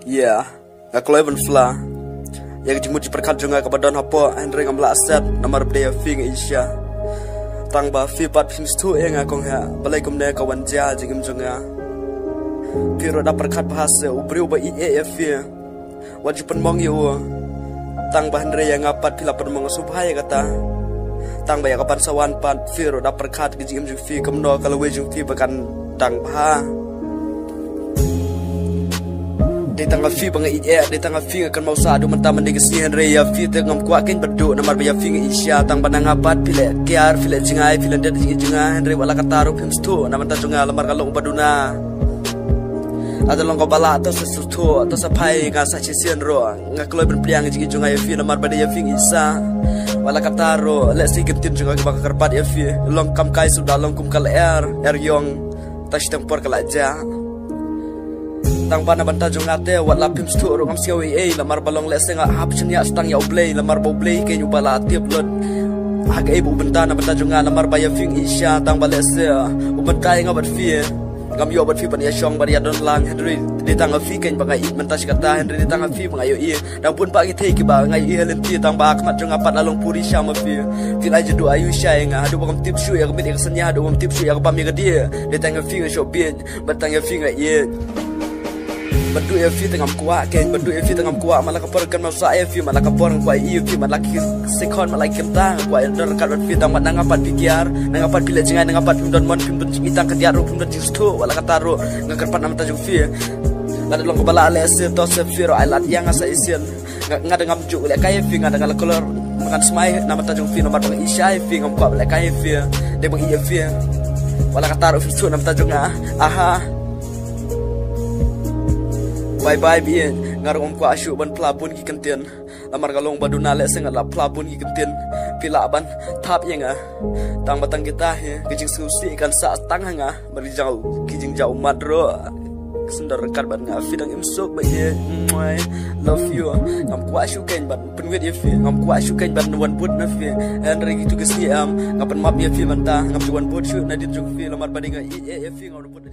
Yeah, aku level fla. Yang jimut perkat juga kepada apa Henry ngamla aset nomor dia fing Asia. Tang ba fi pat film stu yang aku ha balai kumne kawan ja jingim juga. Piro da perkat bahasa ubri uba IAF ya. Wajib penmong yo. Tang ba Henry yang ngapat pila penmong subhaya kata. Tang ba ya kapan sawan pat piro da perkat jingim juga fi kamno kalau wejung fi bakan tang ba. Di tangga fi bang di tangga fi akan mau sadu mentah mendigasi Henry ya fi tengam kuakin berduk namar baya fi Asia tang banang apat pile kiar pile jingai pile dia jingai Henry wala kataru films tu nama tajunga lamar kalong baduna ada long bala atau sesuatu atau sapai ngasa cisian ro ngakloi berpliang jingai fi namar baya fi Asia wala kataru let's see ketin juga bakal kerpat ya fi long kam kai sudah long kum kal air yong touch tempor kalaja tang bana banta jongate wat lapim stu ro ngam siawi lamar balong lesenga option ya stang ya oblay lamar boblay ke nyubala tiap lot aga ibu benta na banta jonga lamar baya fing Asia tang balese ubenta nga bat fi ngam yo bat fi ban ya shong bar ya don lang Henry di tang fi ken bangai mentas kata Henry di tang fi bangai yo dan pun pagi te ki ba ngai helen ti tang ba akmat jonga pat lalong puri syama fi fil aja do ayu shay nga hadu bangam tip shu ya kemit senya hadu bangam tip shu ya pami ke dia di tang fi nga shopin batang ya fi nga berdua fi tengam kuat ken berdua fi tengam kuat malah kaporkan masa fi malah kaporkan kuat fi malah sekon malah kita kuat ndor kan fi tang nang apat pikir nang apat pila jingan nang apat pindon mon pimpun itang kediaru pindon justo wala kataru ngakarpat nam tajuk fi lada long bala ale se to se fi ro alat yang asa isian ngada ngam juk le kay fi ngada ngala kolor makan smai nama tajuk fi nomor bang Asia fi ngam kuat le kay fi de bang fi wala kataru fi su nam tajuk aha bye bien ngarong ko asyu ban plabun ki kenten lamar galong baduna le sengat la plabun ki kenten pila ban tap yenga tang batang kita he kijing susi kan sa tang hanga bari jauh kijing jauh madro sendar kar ban nga fidang imsok ba ye love you ngam ko asyu ken ban penwet ye fi ngam ko asyu ken ban wan put na fi Henry gitu gesi ngapan map ye fi manta ngam juan put syu na dit juk fi lamar badinga ye fi ngam put